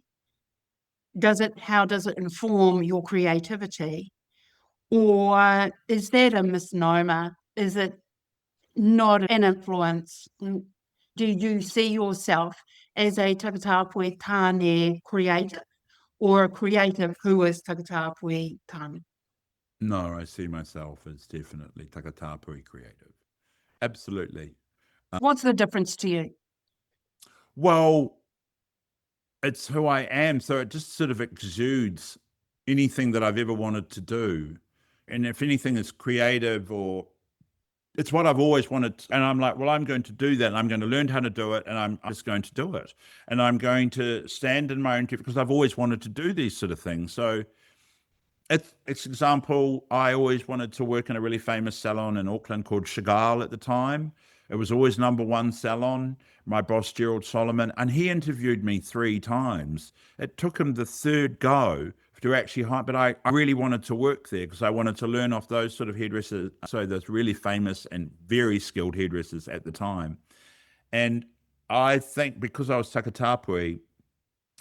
How does it inform your creativity? Or is that a misnomer? Is it not an influence? Do you see yourself as a Takatāpui tāne creative, or a creative who is Takatāpui tāne? No, I see myself as definitely Takatāpui creative. Absolutely. What's the difference to you? Well, it's who I am. So it just sort of exudes anything that I've ever wanted to do. And if anything is creative, or it's what I've always wanted. And I'm like, well, I'm going to do that. And I'm going to learn how to do it. And I'm just going to do it. And I'm going to stand in my own, because I've always wanted to do these sort of things. So it's example, I always wanted to work in a really famous salon in Auckland called Chagall at the time. It was always #1 salon. My boss, Gerald Solomon, and he interviewed me 3 times. It took him the 3rd go to actually hire, but I really wanted to work there because I wanted to learn off those sort of hairdressers, so those really famous and very skilled hairdressers at the time. And I think because I was Takatāpui,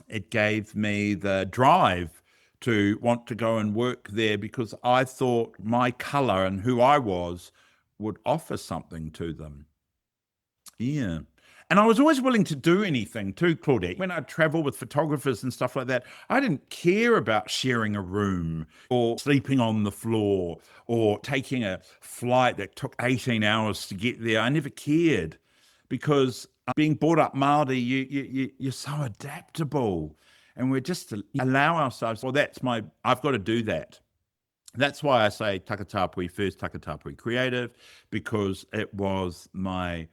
it gave me the drive to want to go and work there, because I thought my color and who I was would offer something to them. Yeah. And I was always willing to do anything too, Claudette. When I'd travel with photographers and stuff like that, I didn't care about sharing a room or sleeping on the floor or taking a flight that took 18 hours to get there. I never cared, because being brought up Māori, you're so adaptable. And we're just to allow ourselves, well, I've got to do that. That's why I say Takatāpui first, Takatāpui creative, because it was my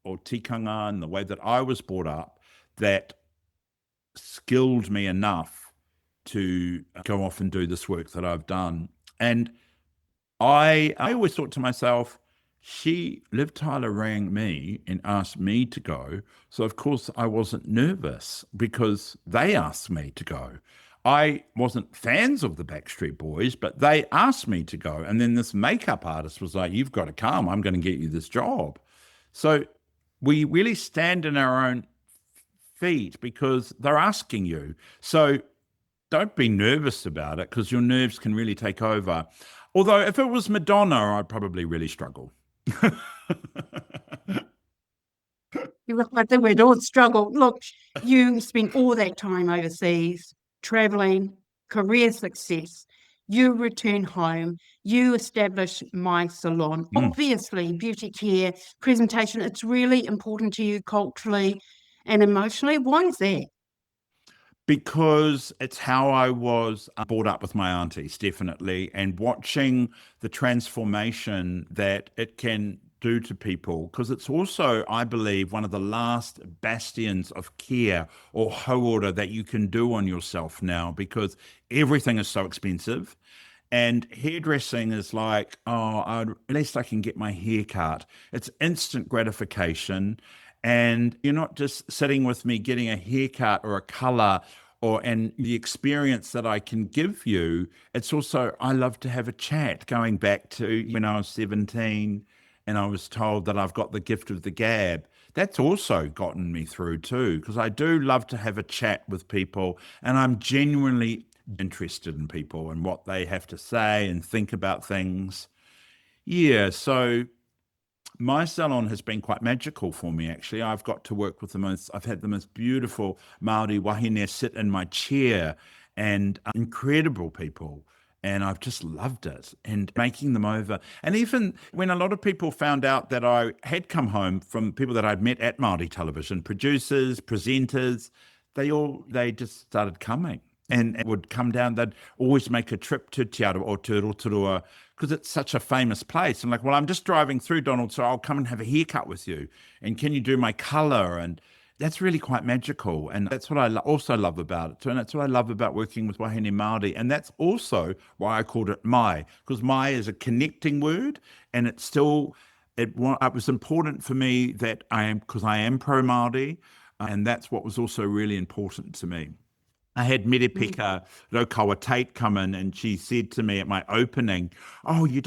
o tikanga and the way that I was brought up that skilled me enough to go off and do this work that I've done. And I always thought to myself, Liv Tyler rang me and asked me to go. So of course I wasn't nervous because they asked me to go. I wasn't fans of the Backstreet Boys, but they asked me to go. And then this makeup artist was like, you've got to come. I'm going to get you this job. So we really stand in our own feet because they're asking you. So don't be nervous about it, because your nerves can really take over. Although if it was Madonna, I'd probably really struggle. I think we'd all struggle. Look, you spent all that time overseas, traveling, career success. You return home, you establish my salon. Obviously, beauty care, presentation, it's really important to you culturally and emotionally. Why is that? Because it's how I was brought up with my aunties, definitely, and watching the transformation that it can do to people. Because it's also, I believe, one of the last bastions of care or hauora that you can do on yourself now, because everything is so expensive. And hairdressing is like, oh, at least I can get my hair cut. It's instant gratification. And you're not just sitting with me getting a haircut or a color and the experience that I can give you. It's also, I love to have a chat going back to when I was 17 and I was told that I've got the gift of the gab. That's also gotten me through too, because I do love to have a chat with people and I'm genuinely interested in people and what they have to say and think about things. Yeah, so my salon has been quite magical for me, actually. I've had the most beautiful Māori wahine sit in my chair and incredible people. And I've just loved it and making them over. And even when a lot of people found out that I had come home from people that I'd met at Māori television, producers, presenters, they just started coming and would come down. They'd always make a trip to Te Aroha or to Rotorua because it's such a famous place. And like, well, I'm just driving through, Donald, so I'll come and have a haircut with you. And can you do my color? And that's really quite magical. And that's what I also love about it too. And that's what I love about working with wahine Māori. And that's also why I called it mai, because mai is a connecting word. And it's still, it was important for me that because I am pro Māori. And that's what was also really important to me. I had Merepeka Raukawa Tate come in and she said to me at my opening, oh, you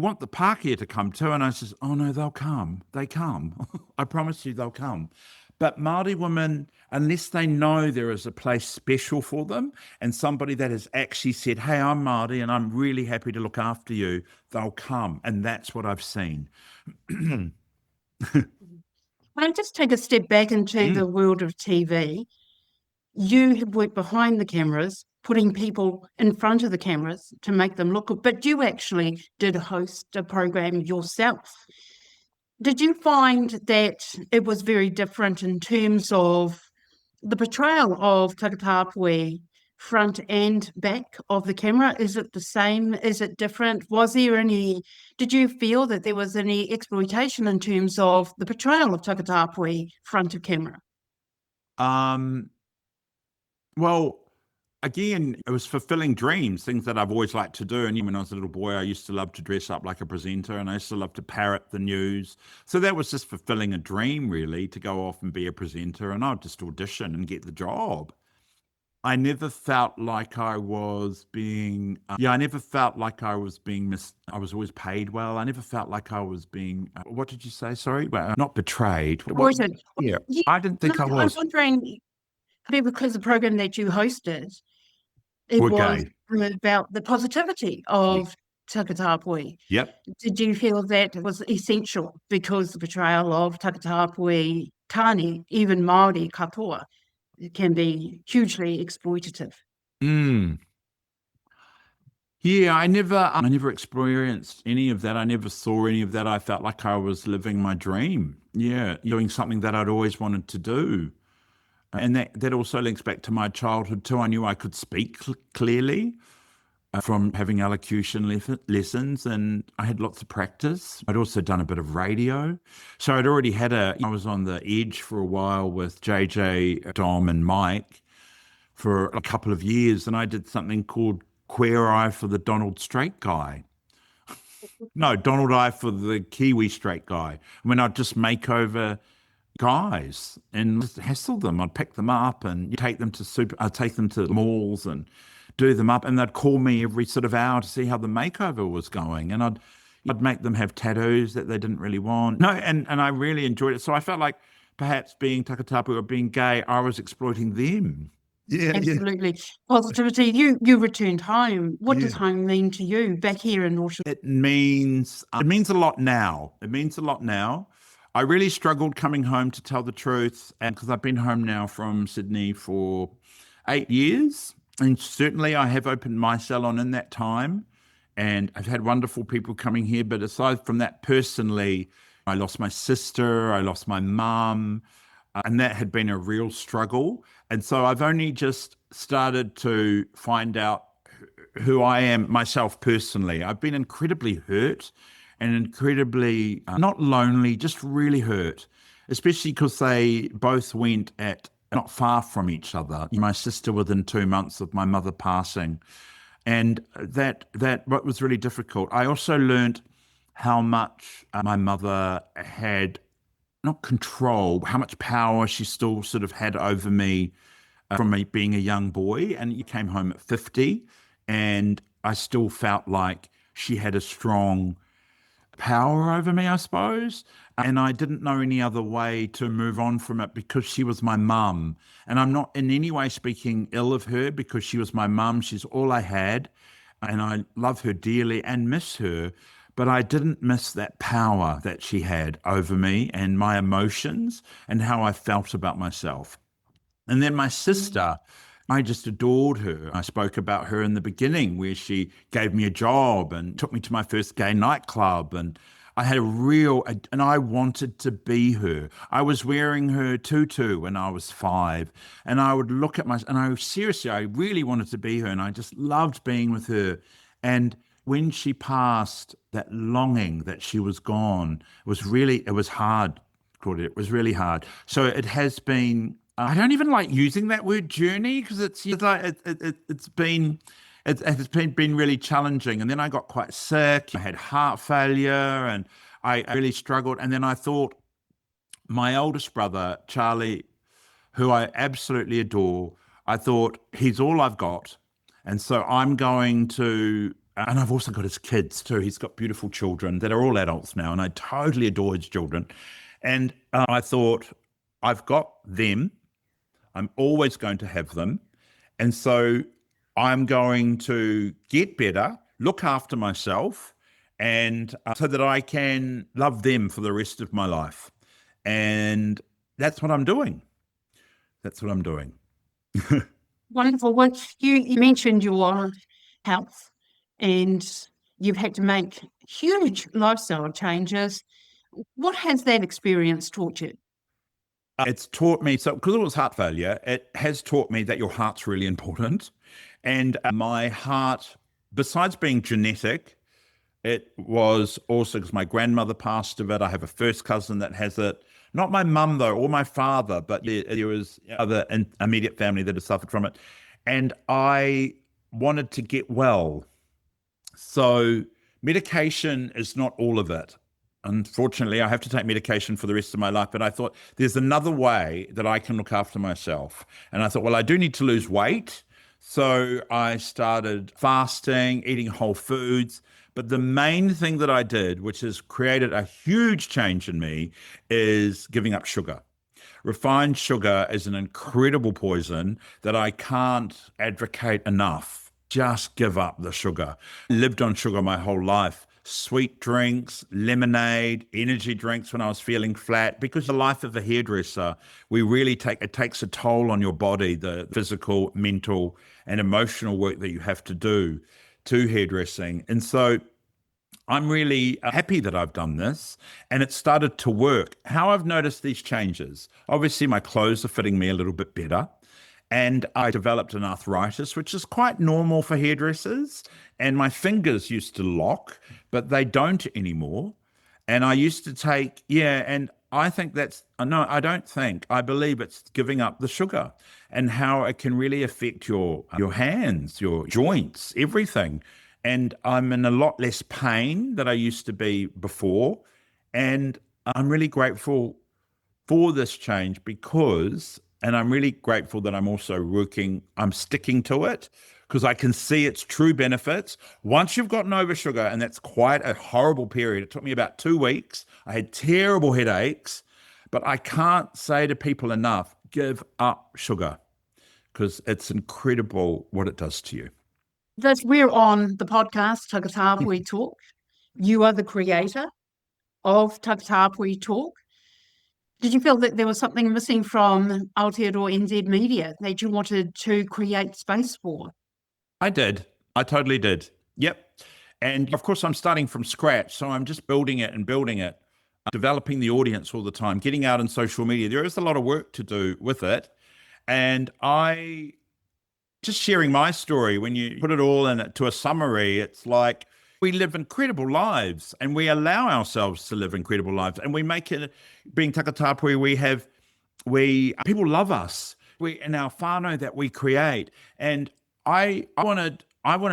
want the Pākehā to come too. And I says, oh no, they'll come. They come. I promise you they'll come. But Māori women, unless they know there is a place special for them and somebody that has actually said, hey, I'm Māori and I'm really happy to look after you, they'll come. And that's what I've seen. I'll just take a step back into the world of TV. You have worked behind the cameras, putting people in front of the cameras to make them look good, but you actually did host a program yourself. Did you find that it was very different in terms of the portrayal of Takatāpui front and back of the camera? Is it the same? Is it different? Did you feel that there was any exploitation in terms of the portrayal of Takatāpui front of camera? Well, again, it was fulfilling dreams, things that I've always liked to do. And when I was a little boy, I used to love to dress up like a presenter and I used to love to parrot the news. So that was just fulfilling a dream, really, to go off and be a presenter. And I'd just audition and get the job. I never felt like I was being, I never felt like I was being I was always paid well. I never felt like I was being, what did you say? Sorry? Well, not betrayed. Yeah, I didn't think I was. I'm wondering, because the program that you hosted, it was about the positivity of Takatāpui. Yep. Did you feel that was essential because the portrayal of Takatāpui, Kāne, even Māori katoa, can be hugely exploitative? Yeah, I never experienced any of that. I never saw any of that. I felt like I was living my dream. Yeah, doing something that I'd always wanted to do. And that also links back to my childhood too. I knew I could speak clearly from having elocution lessons, and I had lots of practice. I'd also done a bit of radio. So I'd already I was on the edge for a while with JJ, Dom and Mike for a couple of years, and I did something called Queer Eye for the Donald Straight Guy. No, Donald Eye for the Kiwi Straight Guy. When I'd just make over guys and just hassle them. I'd pick them up and I'd take them to malls and do them up, and they'd call me every sort of hour to see how the makeover was going, and I'd make them have tattoos that they didn't really want. No, and I really enjoyed it. So I felt like perhaps being Takatāpui or being gay, I was exploiting them. Yeah, absolutely. Yeah. Positivity. You returned home. What does home mean to you back here in Rotorua? It means a lot now. It means a lot now. I really struggled coming home, to tell the truth, and because I've been home now from Sydney for 8 years, and certainly I have opened my salon in that time, and I've had wonderful people coming here. But aside from that, personally, I lost my sister, I lost my mum, And that had been a real struggle. And so I've only just started to find out who I am myself personally. I've been incredibly hurt and incredibly not lonely, just really hurt, especially because they both went at not far from each other. My sister within 2 months of my mother passing. And that what was really difficult. I also learned how much my mother had not control, how much power she still sort of had over me from me being a young boy. And you came home at 50, and I still felt like she had a strong power over me, I suppose. And I didn't know any other way to move on from it because she was my mum. And I'm not in any way speaking ill of her because she was my mum. She's all I had. And I love her dearly and miss her. But I didn't miss that power that she had over me and my emotions and how I felt about myself. And then my sister, I just adored her. I spoke about her in the beginning where she gave me a job and took me to my first gay nightclub. And I had and I wanted to be her. I was wearing her tutu when I was 5. And I would look at I really wanted to be her. And I just loved being with her. And when she passed, that longing that she was gone, it was hard, Claudette. It was really hard. So it has been, I don't even like using that word journey because it's been really challenging. And then I got quite sick. I had heart failure and I really struggled. And then I thought my oldest brother, Charlie, who I absolutely adore, I thought he's all I've got. And so I'm going to, and I've also got his kids too. He's got beautiful children that are all adults now. And I totally adore his children. And I thought, I've got them. I'm always going to have them. And so I'm going to get better, look after myself, and so that I can love them for the rest of my life. And that's what I'm doing. That's what I'm doing. Wonderful. Well, you mentioned your health and you've had to make huge lifestyle changes. What has that experience taught you? It's taught me, so because it was heart failure, it has taught me that your heart's really important. And my heart, besides being genetic, it was also because my grandmother passed of it. I have a first cousin that has it. Not my mum, though, or my father, but there was other immediate family that has suffered from it. And I wanted to get well. So medication is not all of it. Unfortunately, I have to take medication for the rest of my life, but I thought there's another way that I can look after myself. And I thought, well, I do need to lose weight. So I started fasting, eating whole foods. But the main thing that I did, which has created a huge change in me, is giving up sugar. Refined sugar is an incredible poison that I can't advocate enough. Just give up the sugar. Lived on sugar my whole life. Sweet drinks, lemonade, energy drinks when I was feeling flat. Because the life of a hairdresser, it takes a toll on your body, the physical, mental, and emotional work that you have to do to hairdressing. And so I'm really happy that I've done this and it started to work. How I've noticed these changes, obviously my clothes are fitting me a little bit better. And I developed an arthritis, which is quite normal for hairdressers. And my fingers used to lock, but they don't anymore. And I used to take, and I think no, I don't think, I believe it's giving up the sugar and how it can really affect your hands, your joints, everything. And I'm in a lot less pain than I used to be before. And I'm really grateful for this change and I'm really grateful that I'm sticking to it because I can see its true benefits. Once you've gotten over sugar, and that's quite a horrible period, it took me about 2 weeks. I had terrible headaches, but I can't say to people enough, give up sugar because it's incredible what it does to you. We're on the podcast, Takatāpui Talk. You are the creator of Takatāpui Talk. Did you feel that there was something missing from Aotearoa NZ Media that you wanted to create space for? I did. I totally did. Yep. And of course, I'm starting from scratch. So I'm just building it and building it. developing the audience all the time, getting out in social media. There is a lot of work to do with it. And just sharing my story, when you put it all to a summary, it's like we live incredible lives and we allow ourselves to live incredible lives. And we make it, being Takatāpui, people love us. In our whānau that we create. And I wanted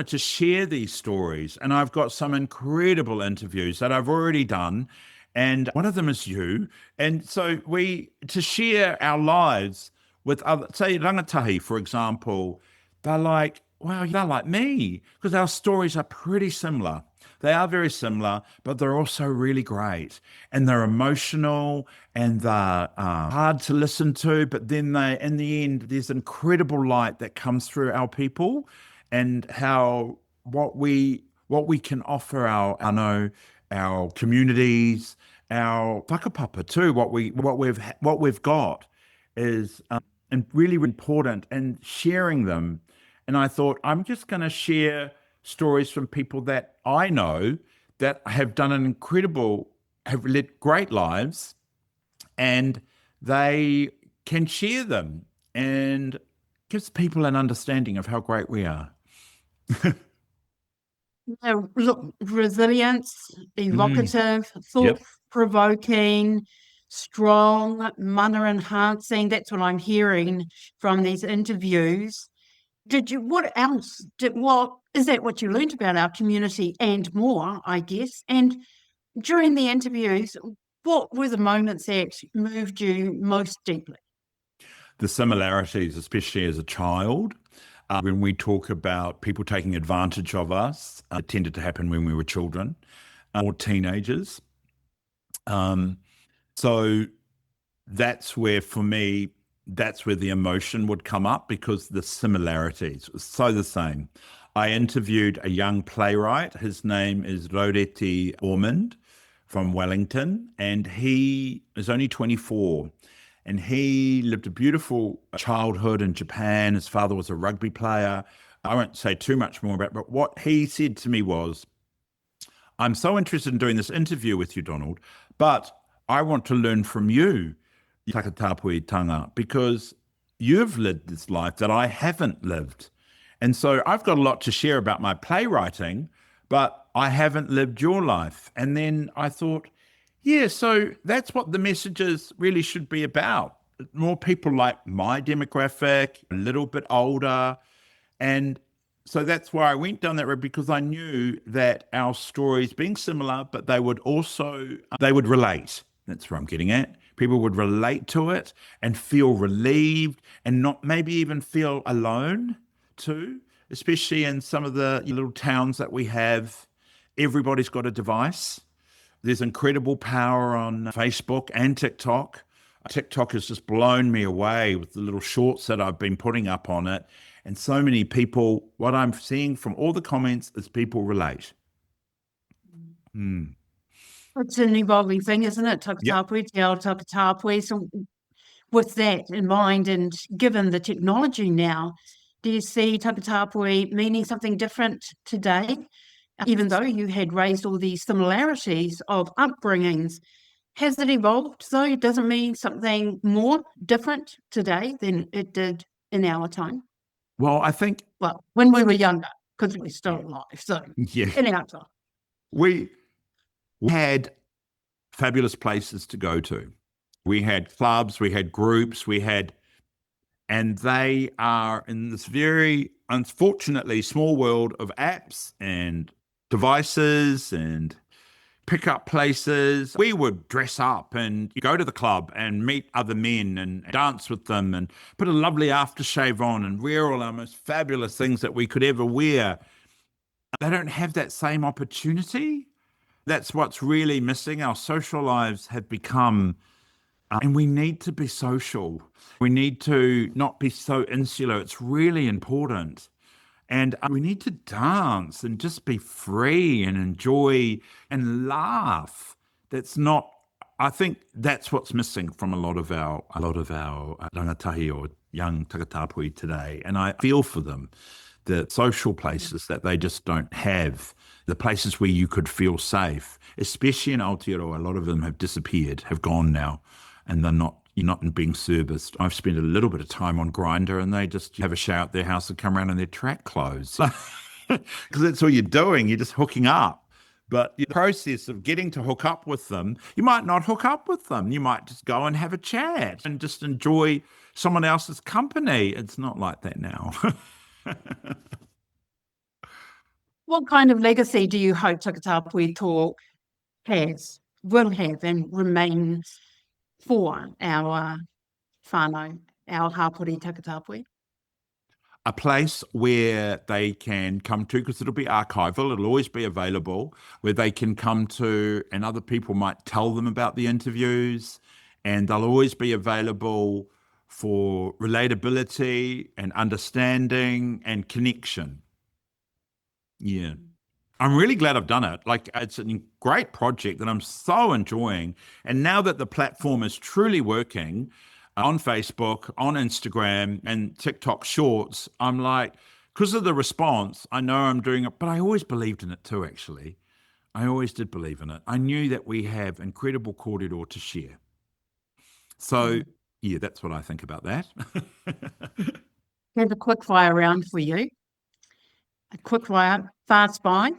to share these stories, and I've got some incredible interviews that I've already done, and one of them is you. And so to share our lives with other, say rangatahi, for example, they're like, wow, they're like me, because our stories are pretty similar. They are very similar, but they're also really great, and they're emotional, and they're hard to listen to. But then in the end, there's incredible light that comes through our people, and how what we can offer our communities, our whakapapa too. What we've got is and really important, and sharing them. And I thought, I'm just going to share stories from people that I know that have done have led great lives, and they can share them, and gives people an understanding of how great we are. Look, resilience, evocative, thought-provoking, strong, mana-enhancing. That's what I'm hearing from these interviews. What is that what you learned about our community and more, I guess? And during the interviews, what were the moments that moved you most deeply? The similarities, especially as a child, when we talk about people taking advantage of us, it tended to happen when we were children or teenagers. So that's where, for me, that's where the emotion would come up, because the similarities were so the same. I interviewed a young playwright. His name is Rotorua Ormond from Wellington, and he is only 24. And he lived a beautiful childhood in Japan. His father was a rugby player. I won't say too much more about it, but what he said to me was, I'm so interested in doing this interview with you, Donald, but I want to learn from you, Takatāpui tanga, because you've lived this life that I haven't lived. And so I've got a lot to share about my playwriting, but I haven't lived your life. And then I thought, yeah, so that's what the messages really should be about. More people like my demographic, a little bit older. And so that's why I went down that road, because I knew that our stories, being similar, but they would relate. That's where I'm getting at. People would relate to it and feel relieved, and not maybe even feel alone too, especially in some of the little towns that we have. Everybody's got a device. There's incredible power on Facebook and TikTok. TikTok has just blown me away with the little shorts that I've been putting up on it. And so many people, what I'm seeing from all the comments is people relate. It's an evolving thing, isn't it? Takatāpui, te ao Takatāpui. So with that in mind, and given the technology now, do you see Takatāpui meaning something different today? Even though you had raised all these similarities of upbringings, has it evolved? So it doesn't mean something more different today than it did in our time? Well, I think... Well, when we were younger, because we're still alive. So in our time. We had fabulous places to go to. We had clubs, we had groups, and they are in this very, unfortunately, small world of apps and devices and pick-up places. We would dress up and go to the club and meet other men and dance with them and put a lovely aftershave on and wear all our most fabulous things that we could ever wear. They don't have that same opportunity. That's what's really missing. Our social lives have become, and we need to be social. We need to not be so insular. It's really important. And we need to dance and just be free and enjoy and laugh. I think that's what's missing from a lot of our rangatahi or young Takatāpui today. And I feel for them, the social places that they just don't have the places where you could feel safe, especially in Aotearoa. A lot of them have disappeared, have gone now, and you're not being serviced. I've spent a little bit of time on Grindr, and they just have a shower at their house and come around in their track clothes. Because that's all you're doing. You're just hooking up. But the process of getting to hook up with them, you might not hook up with them. You might just go and have a chat and just enjoy someone else's company. It's not like that now. What kind of legacy do you hope Takatāpui Talk will have and remain for our whānau, our hapori Takatāpui? A place where they can come to, because it'll be archival, it'll always be available, where they can come to and other people might tell them about the interviews, and they'll always be available for relatability and understanding and connection. Yeah. I'm really glad I've done it. Like, it's a great project that I'm so enjoying. And now that the platform is truly working, on Facebook, on Instagram, and TikTok Shorts, I'm like, because of the response, I know I'm doing it, but I always believed in it too, actually. I always did believe in it. I knew that we have incredible kōrero to share. So, yeah, that's what I think about that. Here's a quick fire round for you. A quick fire, fast five.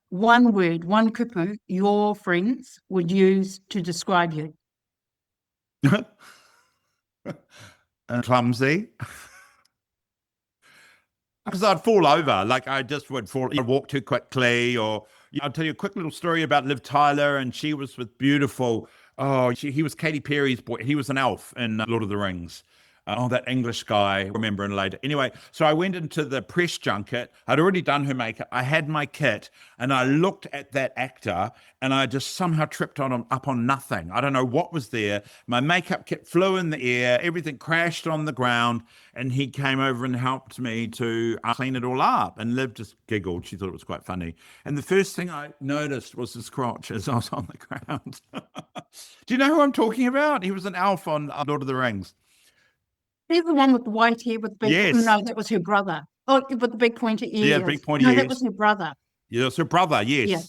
One word, one kupu your friends would use to describe you. Clumsy. Because I'd fall over, like I just would fall, I'd walk too quickly, or I'll tell you a quick little story about Liv Tyler, and she was with beautiful, he was Katy Perry's boy, he was an elf in Lord of the Rings. That English guy, remember him later. Anyway, so I went into the press junket. I'd already done her makeup. I had my kit, and I looked at that actor, and I just somehow tripped up on nothing. I don't know what was there. My makeup kit flew in the air. Everything crashed on the ground, and he came over and helped me to clean it all up. And Liv just giggled. She thought it was quite funny. And the first thing I noticed was his crotch as I was on the ground. Do you know who I'm talking about? He was an elf on Lord of the Rings. There's the one with the white hair with the big... Yes. No, that was her brother. Oh, with the big pointy ears. Yeah, big pointy ears. ears. No, that was her brother. Yeah, that's her brother, yes. Yeah.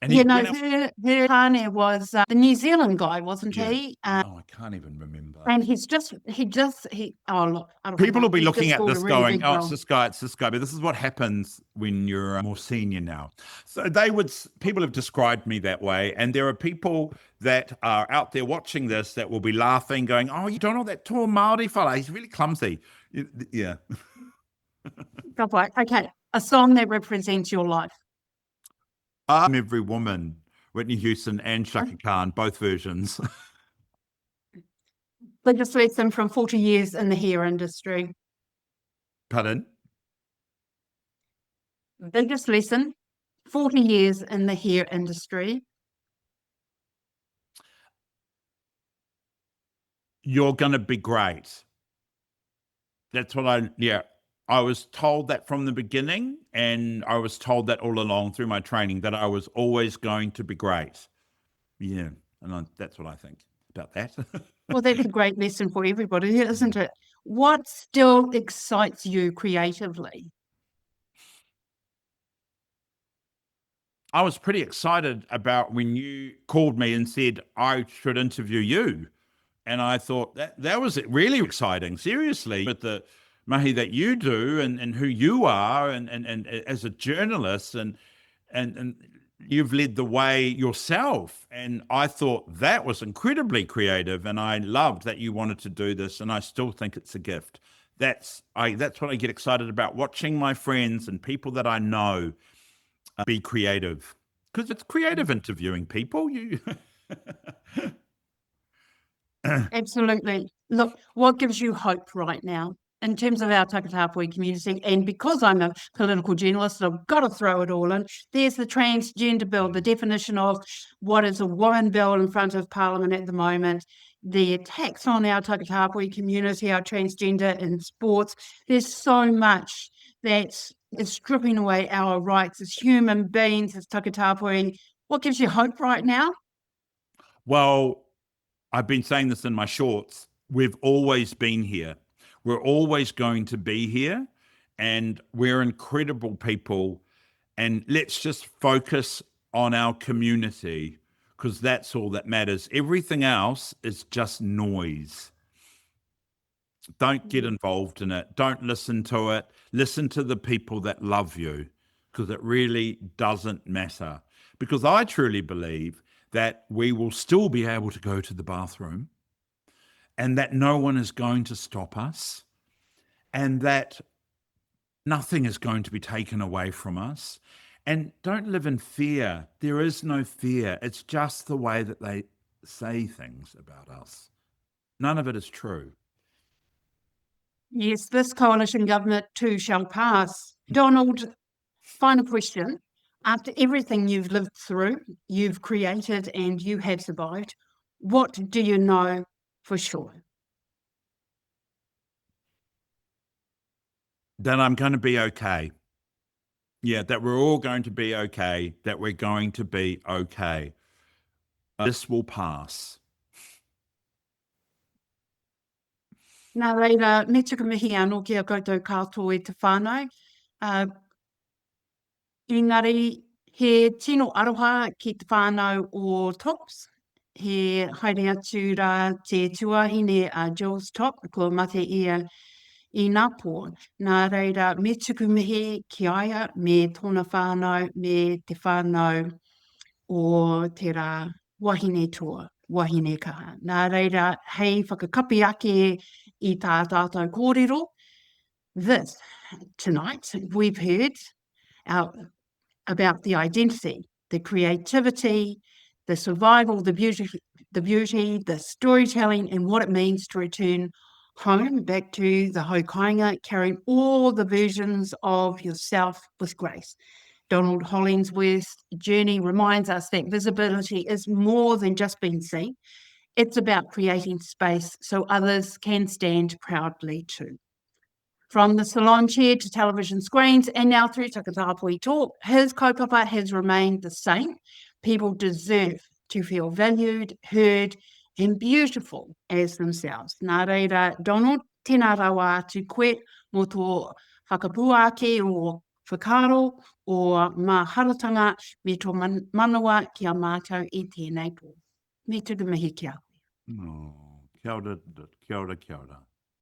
And her partner was the New Zealand guy, wasn't he? I can't even remember. And look, I don't People know. will be He's looking just at scored a this really going, big oh, role. it's this guy. But this is what happens when you're more senior now. So people have described me that way. And there are people that are out there watching this that will be laughing, going, oh, you don't know that tall Māori fella. He's really clumsy. Yeah. Okay, a song that represents your life. I'm Every Woman, Whitney Houston and Shaka Khan, both versions. Legislation from 40 years in the hair industry. Pardon? Biggest lesson, 40 years in the hair industry. You're going to be great. That's what I was told that from the beginning, and I was told that all along through my training, that I was always going to be great. Yeah, and that's what I think about that. Well, that's a great lesson for everybody, isn't it? What still excites you creatively? I was pretty excited about when you called me and said I should interview you. And I thought that was really exciting, seriously, with the mahi that you do and who you are and as a journalist and you've led the way yourself. And I thought that was incredibly creative, and I loved that you wanted to do this, and I still think it's a gift. That's what I get excited about, watching my friends and people that I know be creative, because it's creative interviewing people. Absolutely. Look, what gives you hope right now in terms of our Takatāpui community? And because I'm a political journalist, I've got to throw it all in. There's the transgender bill, the definition of what is a woman bill in front of Parliament at the moment, the attacks on our Takatāpui community, our transgender in sports. There's so much that is stripping away our rights as human beings, as Takatāpui. What gives you hope right now? Well, I've been saying this in my shorts. We've always been here. We're always going to be here. And we're incredible people. And let's just focus on our community, because that's all that matters. Everything else is just noise. Don't get involved in it. Don't listen to it. Listen to the people that love you, because it really doesn't matter. Because I truly believe that we will still be able to go to the bathroom, and that no one is going to stop us, and that nothing is going to be taken away from us. And don't live in fear. There is no fear. It's just the way that they say things about us. None of it is true. Yes, this coalition government too shall pass. Donald, final question. After everything you've lived through, you've created and you have survived, what do you know for sure? That I'm going to be okay. Yeah, that we're all going to be okay, that we're going to be okay. This will pass. Nā reira, me tuku mihi anō ki a koutou katoa e te whānau. Engari, he tino aroha ki te whānau o Tops. He haere atu rā te tuahine a Jules Top, ko mate ia I ngā pō. Nā reira, me tuku mihi ki aia, me tōna whānau, me te whānau o te rā wahine toa, wahine kaha. Nā reira, hei whakakapi ake I tā tātou kōrero. This, tonight, we've heard about the identity, the creativity, the survival, the beauty, the storytelling, and what it means to return home, back to the haukainga, carrying all the versions of yourself with grace. Donald Hollingsworth's journey reminds us that visibility is more than just being seen. It's about creating space so others can stand proudly too. From the salon chair to television screens and now through Takatāpui Talk, his kaupapa has remained the same. People deserve to feel valued, heard, and beautiful as themselves. Nā reira, Donald, tēnā rawa atu koe mō tō whakapuake o whakaro o māharatanga me tō manawa ki a mātou I tēnei pō. Me tuku mihi ki a koe. Oh, kia ora, kia ora, kia ora.